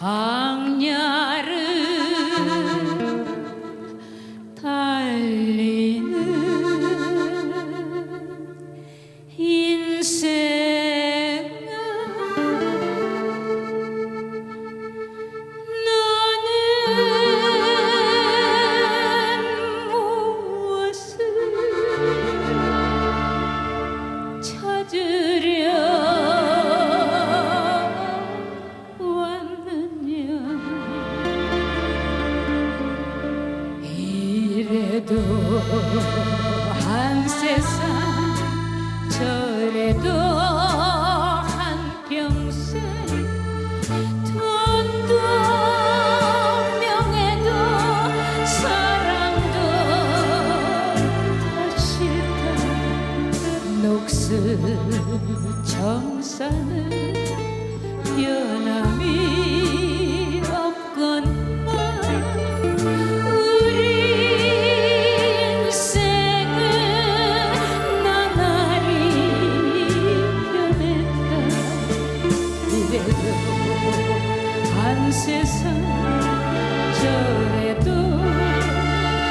광야를 달리는 인생아, 너는 무엇을 찾으려 이래도 한 세상 저래도 한평생 돈도 명예도 사랑도 다 싫다. 녹슬 정사는 변함이 없건만 우리 인생은 나날이 변했다. 이래도 한 세상 저래도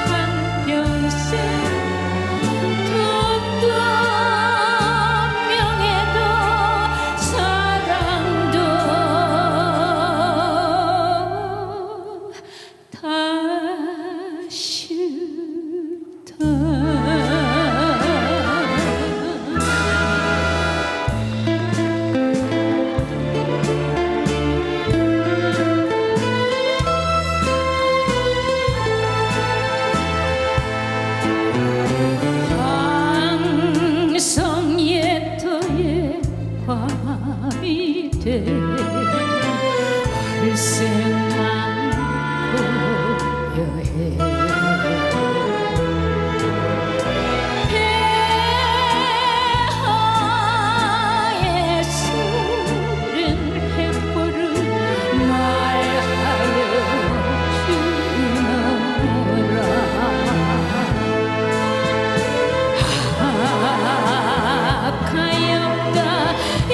한평생 돈도 명예도 사랑도 다 싫다. 황성예터의 밤이 돼 활생만 보여해 폐하의 푸른 햇불을 말하여 주너라. 가엾다 이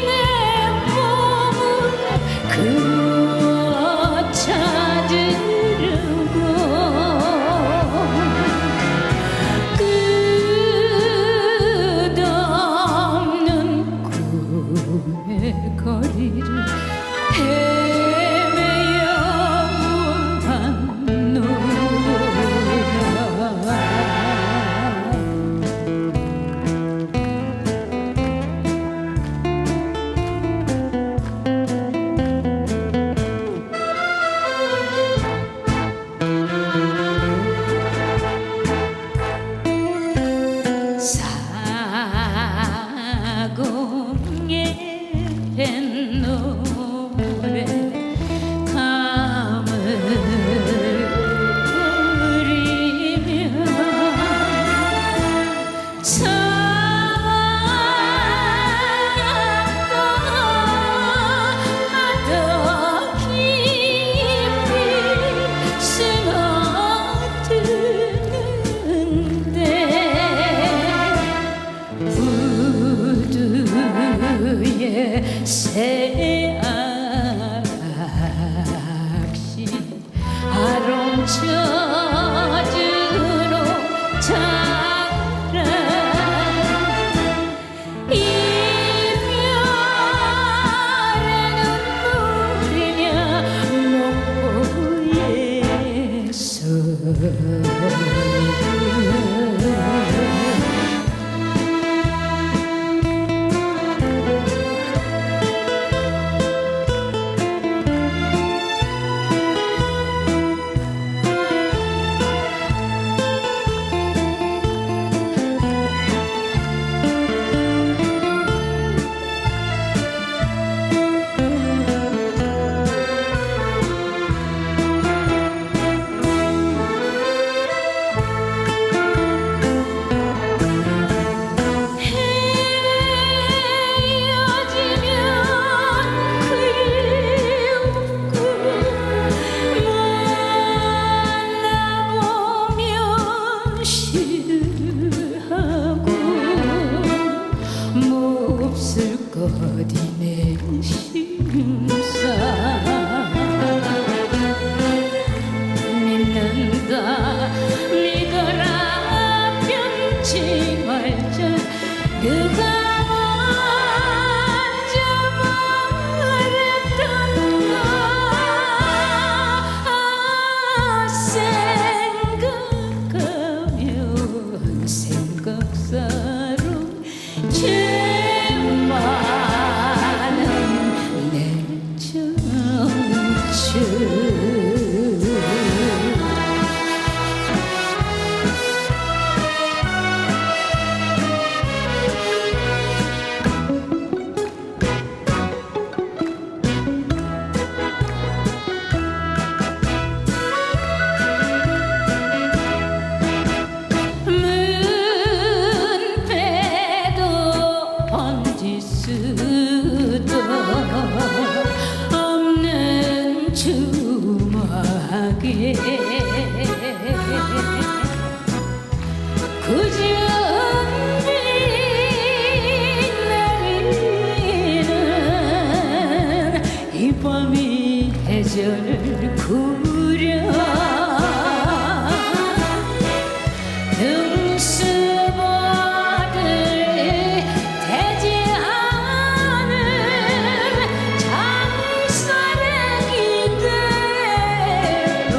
내 몸을 그리워 찾으려고 끝없는 꿈의 거리를 헤매어 왔노라. 사공의 뱃노래 감을 부리며 더 깊이 스며드는데 우두의 새악시 아롱쳐주로 자라 이별의 눈물이며 목포에서 계절 구려 능수보들 되지 않은 장사랑이대로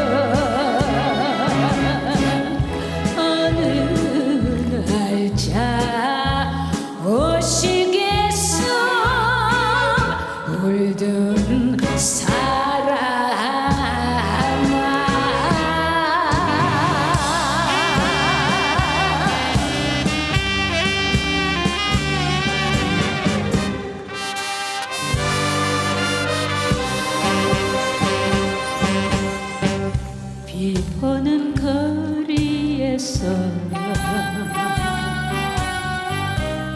어느 날짜 오시겠어 울던 비 오는 거리에서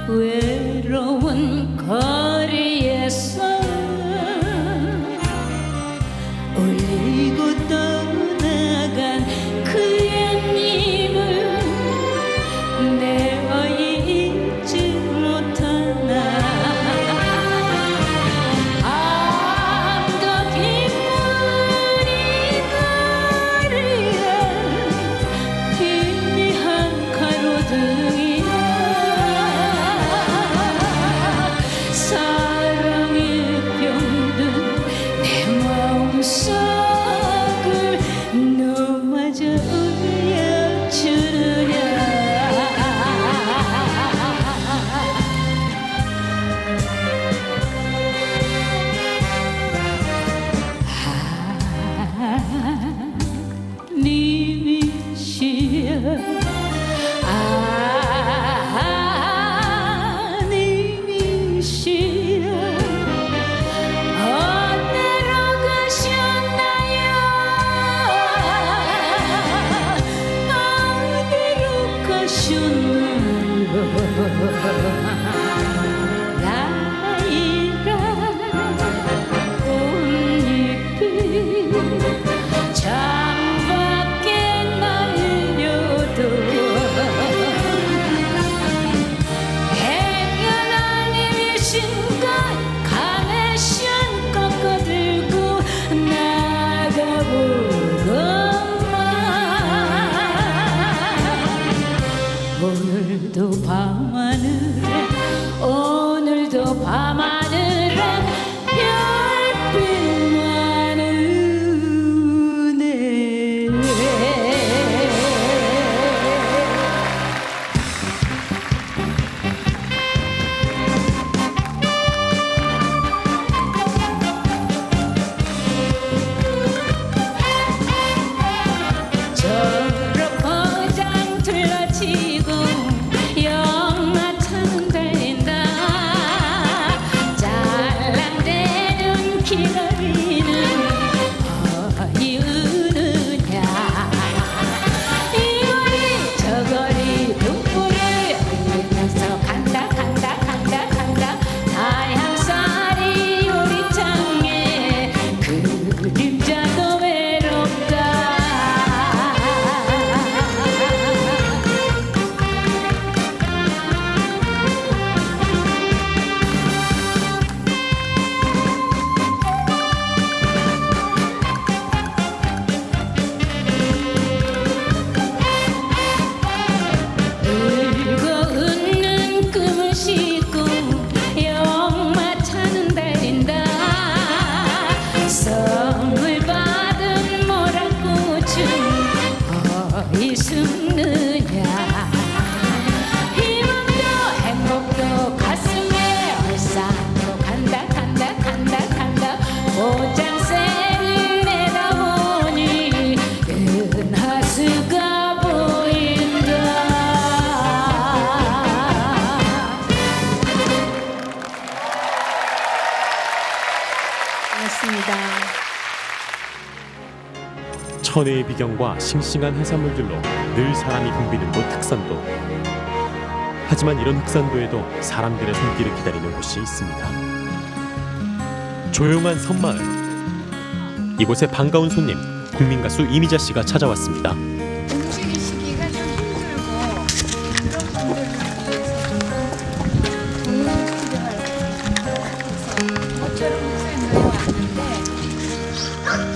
외로운 거리에서 울리고 떠나간 그 옛님을 내어 잊지 못하나 아무도 빗물이 가리에 희미한 가로등이야 사랑에 병든 내 마음속을 너마저 울려주느냐 님이시여 님이시여 어디로 가셨나요 어디로 가셨나요 나이라 꽃잎이 창밖에 날려도 행여나님이신가 카네션 꺾어들고 나가보건만 오늘도 밤하늘에 오늘도 밤하늘에 별빛만 우네 저렇게 포장 둘러치고 영마차는 달린다 짤랑대는 기다리는 어이 우느냐 이 거리 저 거리 등불을 흘리면서 간다 간다 간다 간다 하얀살이 요리창에 그림자도 외롭다 울고 웃는 꿈을 싣고 영마차는 달린다 선물 받은 모란꽃은 어디 숨느냐 희망도 행복도 가슴에 얼싸안고 간다 간다 간다 간다 포장새를 내다보니 은하수가 보인다 고맙습니다. 천혜의 비경과 싱싱한 해산물들로 늘 사람이 붐비는 곳 흑산도. 하지만 이런 흑산도에도 사람들의 손길을 기다리는 곳이 있습니다. 조용한 섬마을. 이곳에 반가운 손님 국민가수 이미자 씨가 찾아왔습니다. 움직이시기가 좀 힘들고 그런 분들을 위해서 공연 필요할 것 같아서 모처럼 목사님이 왔는데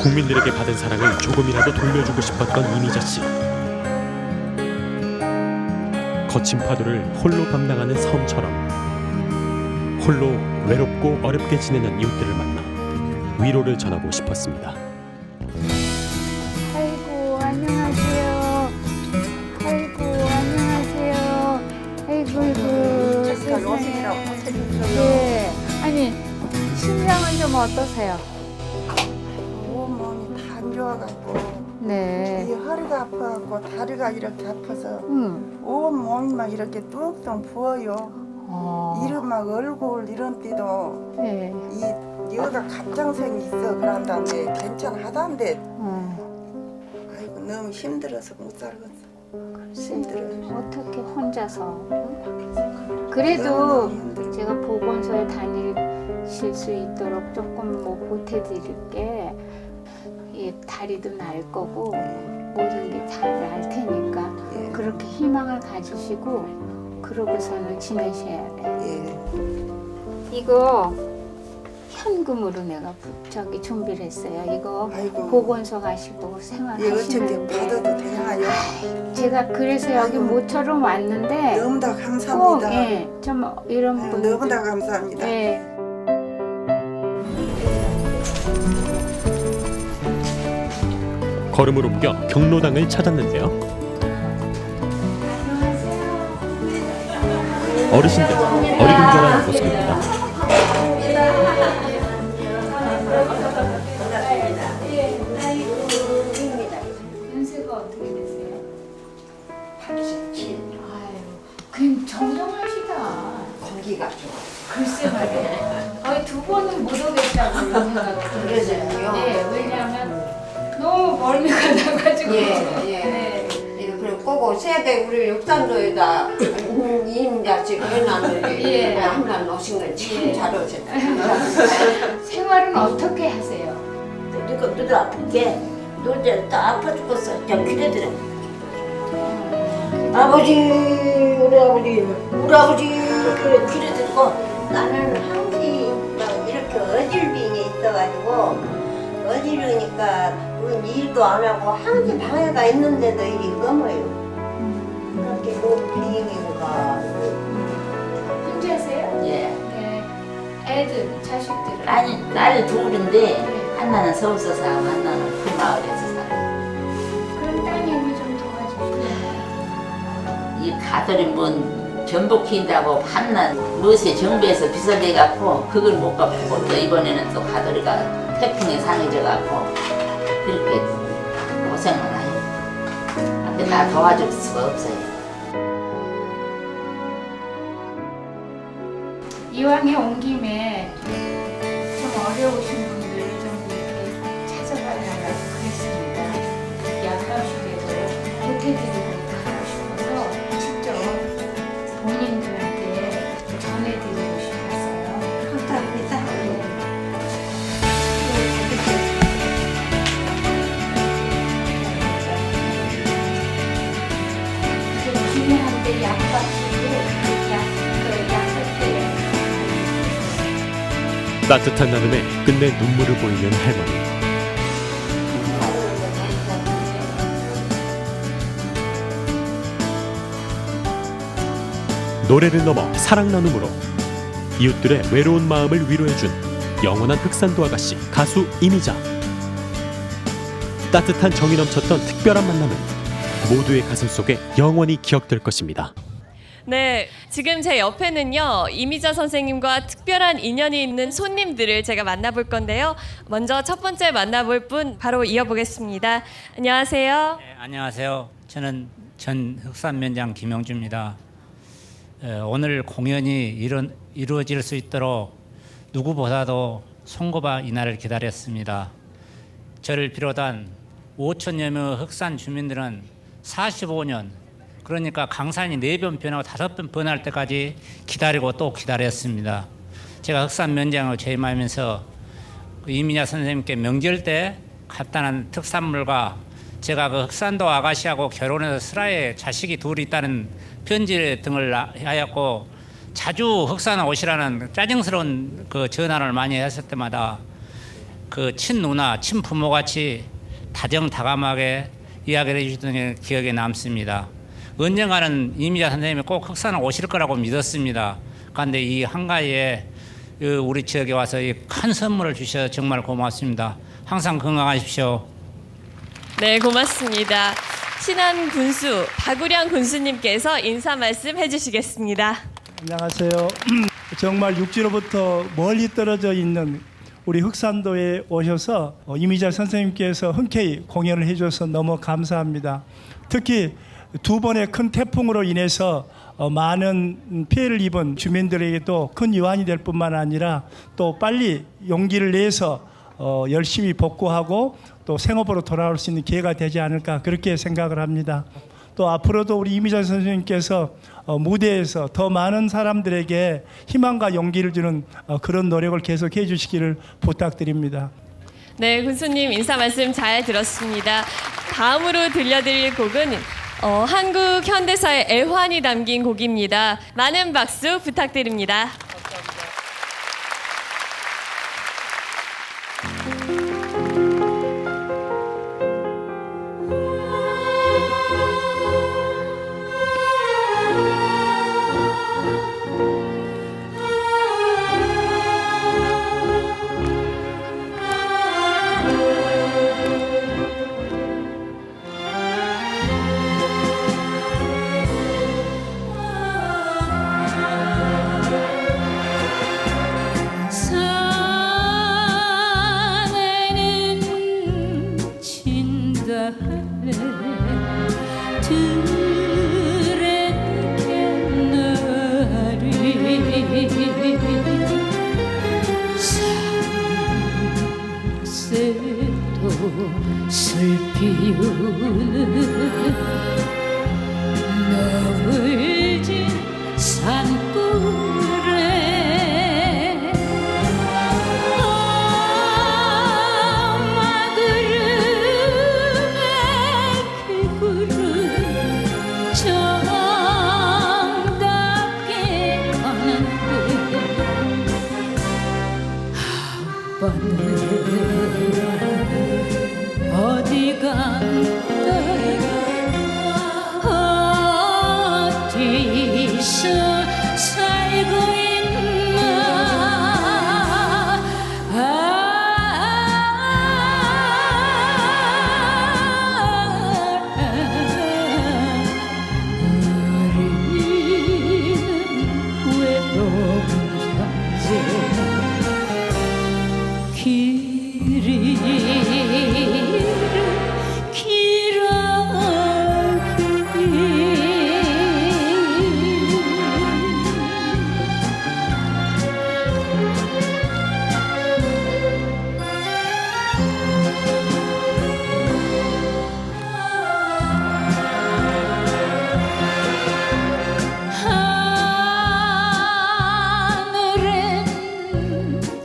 국민들에게 받은 사랑을 조금이라도 돌려주고 싶었던 이미자 씨. 거친 파도를 홀로 감당하는 섬처럼 홀로 외롭고 어렵게 지내는 이웃들을 만나 위로를 전하고 싶었습니다. 아이고 안녕하세요. 아이고 안녕하세요. 아이고 세상에. 네. 아니 심장은 좀 어떠세요? 온몸이 다 안 좋아갖고 네. 이 허리가 아파갖고 다리가 이렇게 아파서 응. 온몸이 막 이렇게 뚝뚝 부어요. 이런 막 얼굴 이런 때도 네. 이 여가 갑장생이 있어 그런다는데 괜찮하단데 아이고 너무 힘들어서 못 살겠어. 힘들어. 어떻게 혼자서? 그래도 너무 힘들어. 제가 보건소에 다니실 수 있도록 조금 뭐 보태드릴게. 이 다리도 날 거고 모든 게 잘 날 테니까 예. 그렇게 희망을 가지시고 그러고서는 지내셔야 돼. 예. 이거 현금으로 내가 저기 준비를 했어요. 이거 아이고. 보건소 가시고 예, 어떻게 생활하시는데 받아도 되나요? 제가 그래서 여기 아이고. 모처럼 왔는데 너무나 꼭 감사합니다. 예, 좀 이런 아이고, 분들 너무나 감사합니다. 예. 걸음을 옮겨 경로당을 찾았는데요. 어르신들 어리둥절한 모습입니다. 연세가 어떻게 되세요? 87. 아유, 그냥 정정하시다. 공기가 좋아. 글쎄 말이야. 두 번은 못 오겠다고 생각이 그러세요? 들어요. 네, 왜냐하면 너무 멀리 가다가지고. 예. 네. 그리고 꼭 세대 우리 육산도에다 이임자식 해놨는데 예. 한번 오신 건 참 예. 잘 오셨다. 생활은 어떻게 하세요? 이거 누구 아픈게 누제 다 아파 죽겠어. 좀 그래더래. 아버지 우리 아버지 그래 그래들고 나는 항시 막 이렇게 어질빙이 있어가지고 어지르니까 무슨 일도 안 하고 항시 방해가 있는데도 일이 검어요. 그렇게 너무 비행인가. 혼자세요? 예. 네. 애들, 자식들은? 아니 딸이 둘인데 하나는 서울서 살고 하나는 그 마을에서 살아요. 그럼 따님이 좀 도와주시면. 이 가들이 뭔 전복 키운다고 밤낮 무엇에 정비해서 비싸대갖고 그걸 못 갚고 또 이번에는 또 가들이가 태풍에 상해져갖고 그렇게 고생을 해요. 근데 나 도와줄 수가 없어요. 이왕에 온 김에 좀 어려우신 분들을 좀 이렇게 찾아가려고 그랬습니다. 약값이라도 보태드리고 하고 싶어서 직접 본인들한테 전해드리고 싶었어요. 감사합니다. 좀 중요한데 약값이고 그 약값들 따뜻한 나눔에 끝내 눈물을 보이는 할머니. 노래를 넘어 사랑 나눔으로 이웃들의 외로운 마음을 위로해준 영원한 흑산도 아가씨 가수 이미자. 따뜻한 정이 넘쳤던 특별한 만남은 모두의 가슴 속에 영원히 기억될 것입니다. 네, 지금 제 옆에는요 이미자 선생님과 특별한 인연이 있는 손님들을 제가 만나볼 건데요. 먼저 첫 번째 만나볼 분 바로 이어보겠습니다. 안녕하세요. 네, 안녕하세요. 저는 전 흑산면장 김영주입니다. 오늘 공연이 이루어질 수 있도록 누구보다도 손꼽아 이날을 기다렸습니다. 저를 비롯한 5천여 명 흑산 주민들은 45년, 그러니까 강산이 4번 변하고 5번 변할 때까지 기다리고 또 기다렸습니다. 제가 흑산 면장을 재임하면서 이미자 선생님께 명절 때 간단한 특산물과 제가 그 흑산도 아가씨하고 결혼해서 슬하에 자식이 둘이 있다는 편지 등을 하였고 자주 흑산 오시라는 짜증스러운 그 전화를 많이 했을 때마다 그 친누나, 친부모같이 다정다감하게 이야기를 해주던 게 기억에 남습니다. 언젠가는 이미자 선생님이 꼭 흑산을 오실 거라고 믿었습니다. 그런데 이 한가위에 우리 지역에 와서 이 큰 선물을 주셔서 정말 고맙습니다. 항상 건강하십시오. 네, 고맙습니다. 친한 군수 박우량 군수님께서 인사 말씀 해주시겠습니다. 안녕하세요. 정말 육지로부터 멀리 떨어져 있는 우리 흑산도에 오셔서 이미자 선생님께서 흔쾌히 공연을 해줘서 너무 감사합니다. 특히 두 번의 큰 태풍으로 인해서 많은 피해를 입은 주민들에게도 큰 유안이 될 뿐만 아니라 또 빨리 용기를 내서 열심히 복구하고 또 생업으로 돌아올 수 있는 기회가 되지 않을까 그렇게 생각을 합니다. 또 앞으로도 우리 이미자 선생님께서 무대에서 더 많은 사람들에게 희망과 용기를 주는 그런 노력을 계속해 주시기를 부탁드립니다. 네, 군수님 인사 말씀 잘 들었습니다. 다음으로 들려드릴 곡은 한국 현대사의 애환이 담긴 곡입니다. 많은 박수 부탁드립니다. 산에는 친다 들에 갯날이 산새도 슬피우는 너울진 산골에 어디 간다 어디서 살고 있나 우리는 외로운 형제 길이 하늘엔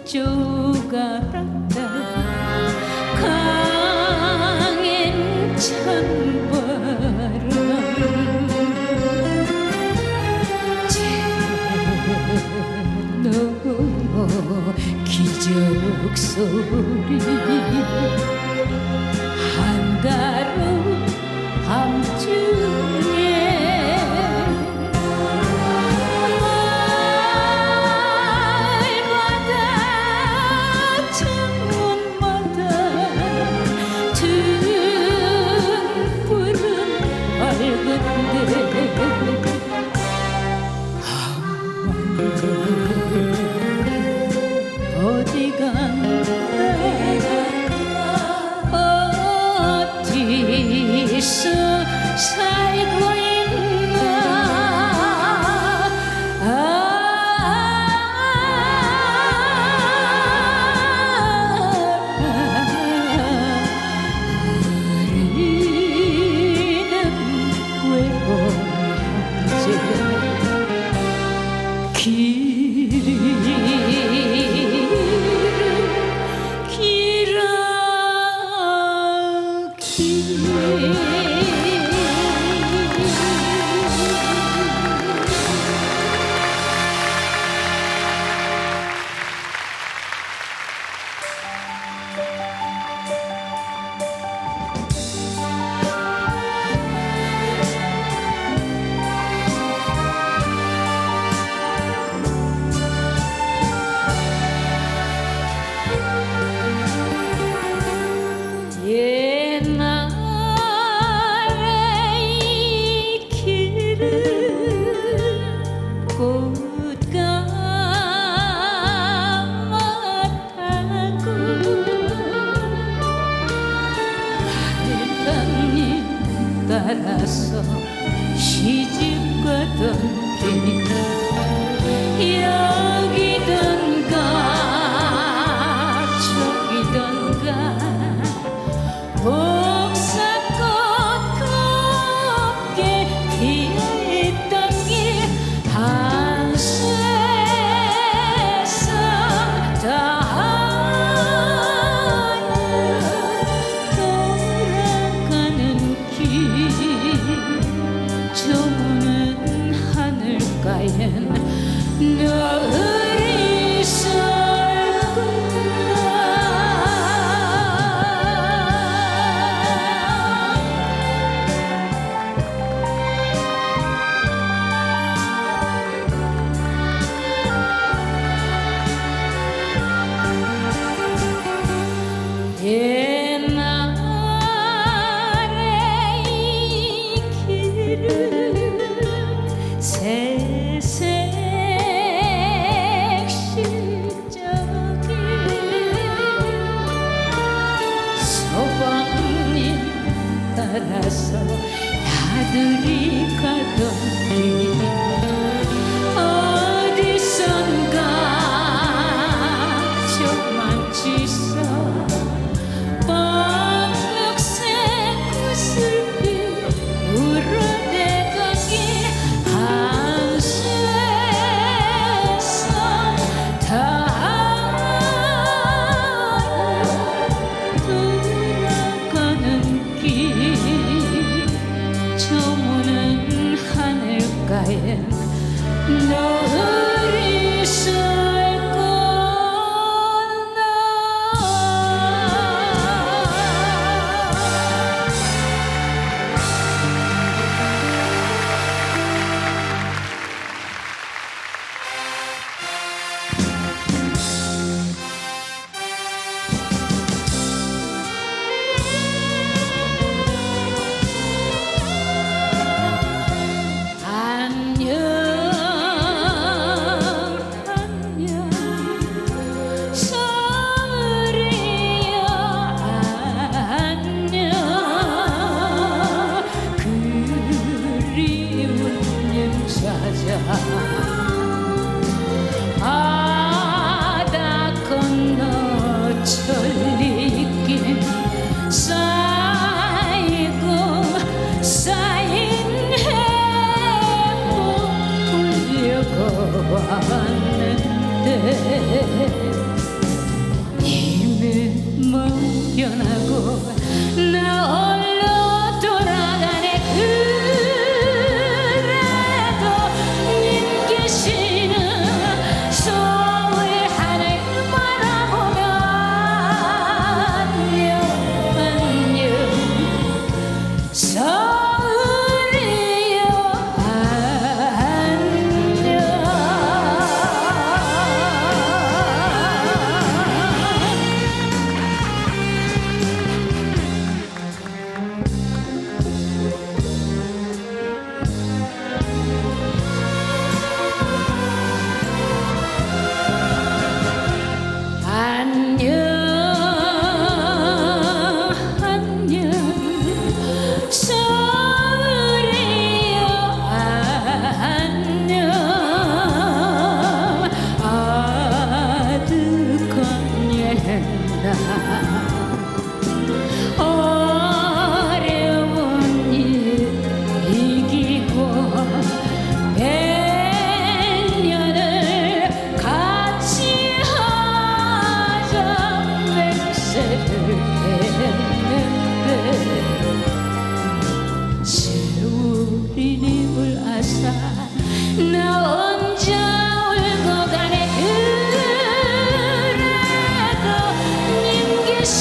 쪼가란다 강엔 찬바람 제너머 기적 소리 한가로운 밤중에 날마다 창문마다 등불은 밝은데 어디 간다 어디 따라서 시집 가던 길 여기던가 저기던가 복사꽃 곱게 피어있던 길 한 세상 다 돌아가는 길 저 무는 하늘가엔 너를 옛날에 이 길은 새색 실적이 소방님 따라서 나들이 가던 길 어디선가 저만치서 밤록색 구슬빛 울어대던 길 한 세상 다 돌아가는 길 저 무는 하늘가엔 너를 안녕 안녕 서울이여 안녕 그리운 님 찾아 바다 건너 천리길 쌓이고 쌓인 행복 불려고 왔는데 님은 멍연하고 나 홀로 돌아가네 그래도 님 계시는 서울 하늘 바라보며 안녕 안녕 서울이여 안녕 안녕 서울이여 안녕 아득한 옛날 어려운 일 이기고 백년을 같이 하자 맹세를 했는데 세월이 님을 아사 나 혼자 울고 가네 그래도 님 계신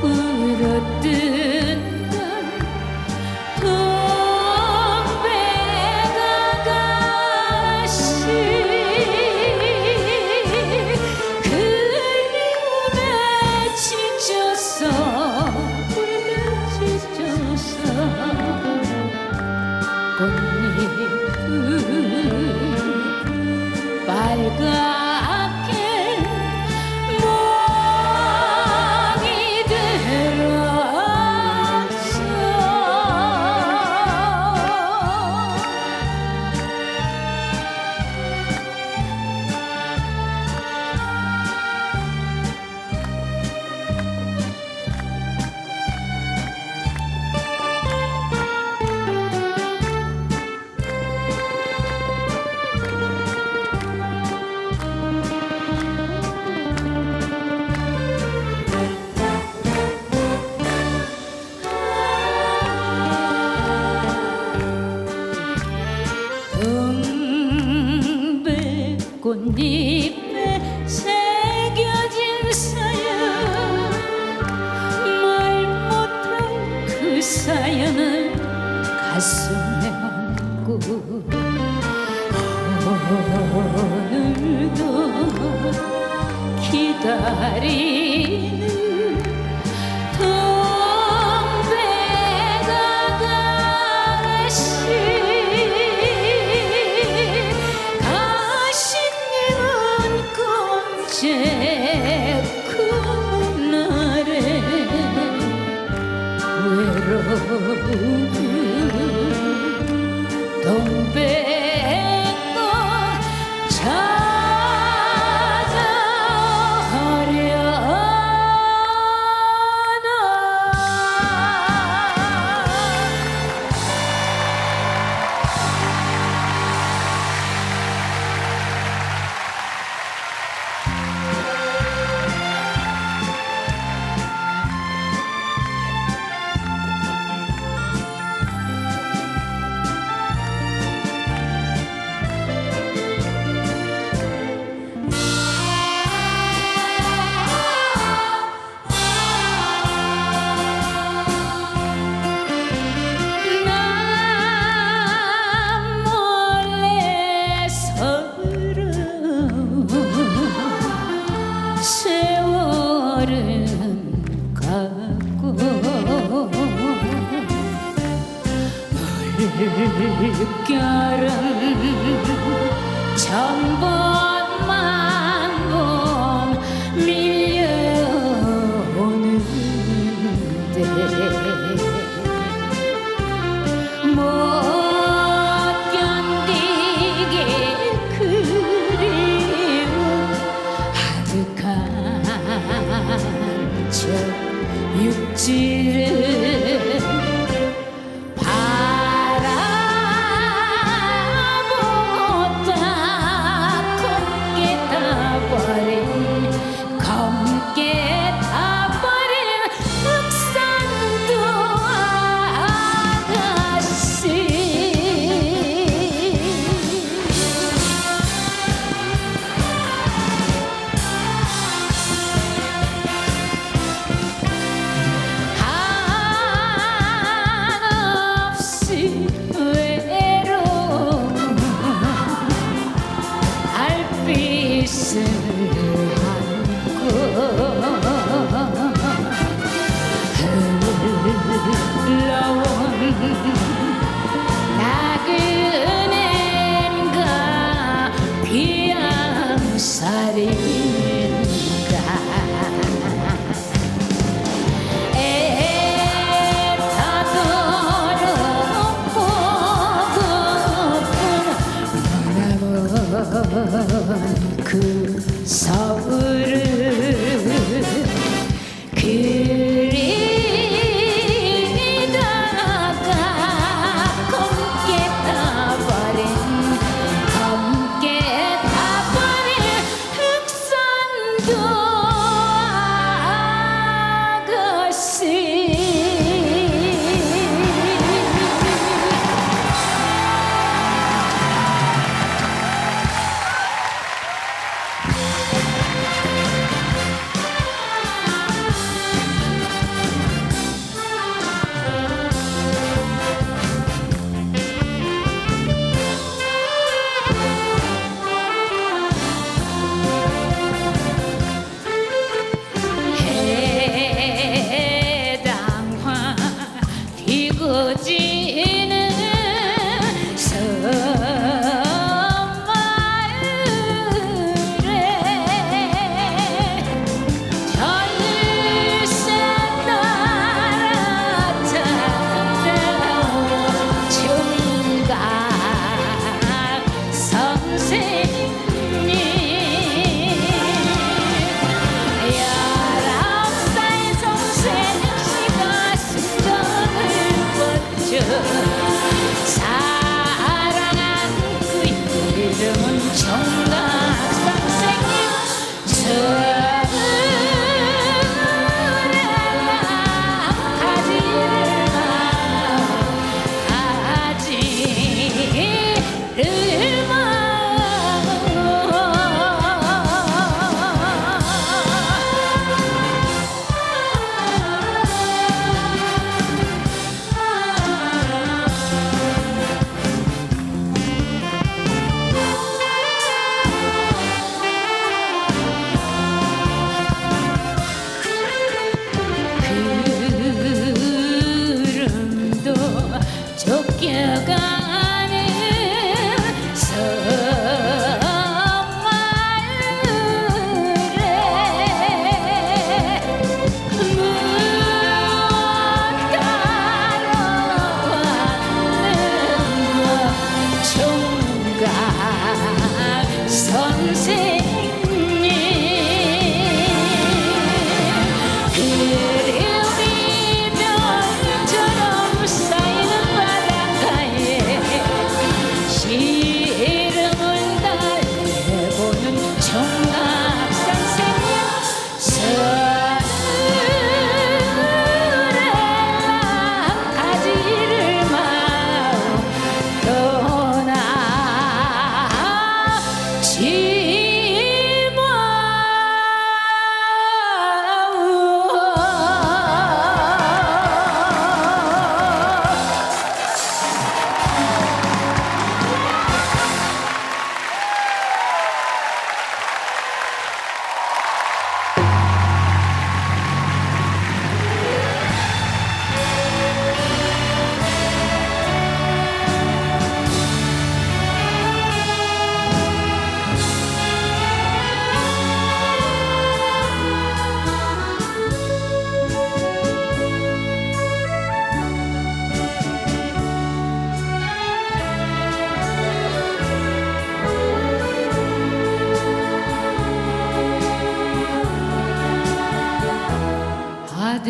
울었던 동백아가씨 그리움에 지쳐서 꽃잎은 빨갛게 목이 들었어 꽃잎에 새겨진 사연 말 못한 그 사연을 가슴에 안고 오늘도 기다리는 동백아가씨 그 날에 외로운 동백꽃 세월은 가고 물결은 천번 만번 밀려오는데 못 견디게 그리운 아득한 저 육지를 바라보다 곱게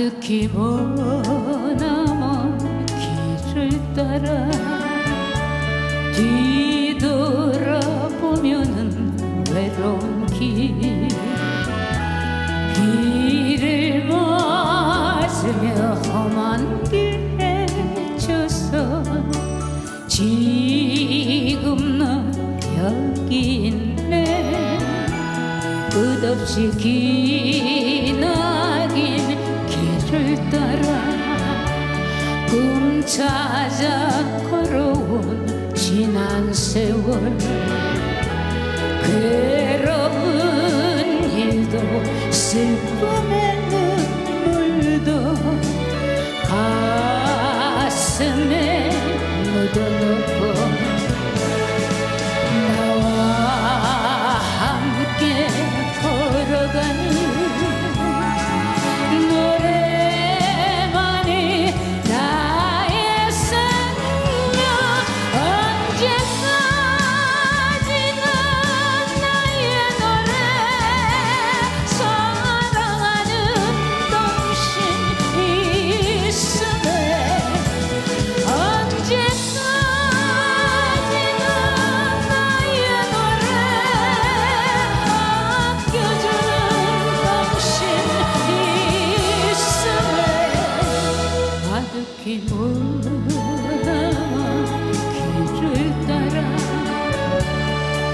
가득히 머나먼 길을 따라 뒤돌아보면은 외로운 길을 맞으며 험한 길에 져서 지금 너 여기 있네. 끝없이 기나긴 길을 따라 꿈 찾아 걸어온 지난 세월, 괴로운 일도 슬픔의 눈물도 가슴에 묻어놓고 나와 함께 걸어가는 노래만이 나의 생명. 언제까지나 나의 노래 사랑하는 당신 있음에, 언제까지나 나의 노래 아껴주는 당신 있음에, 가득히 머나먼 길을 따라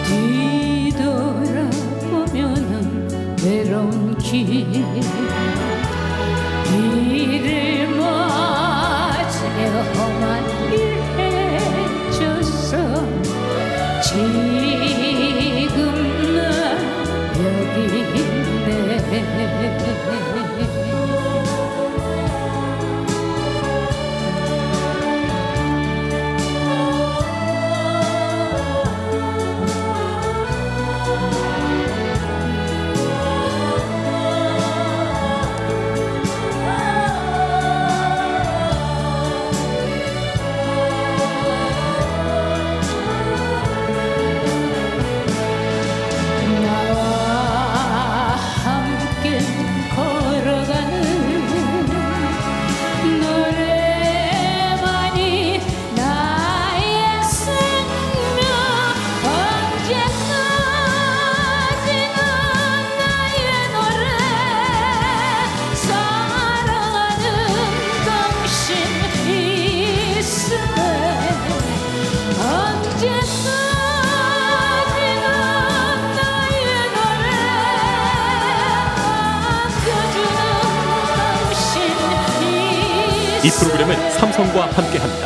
뒤돌아보면은 외로운 길을 맞으며 험한 길에 져서 지금 나 여기 있네. 나와 함께 걸어가는 노래만이 나의 생명. 언제까지나 나의 노래 사랑하는 당신 있음에, 언제까지나 나의 노래 아껴주는 당신 이 프로그램은 삼성과 함께합니다.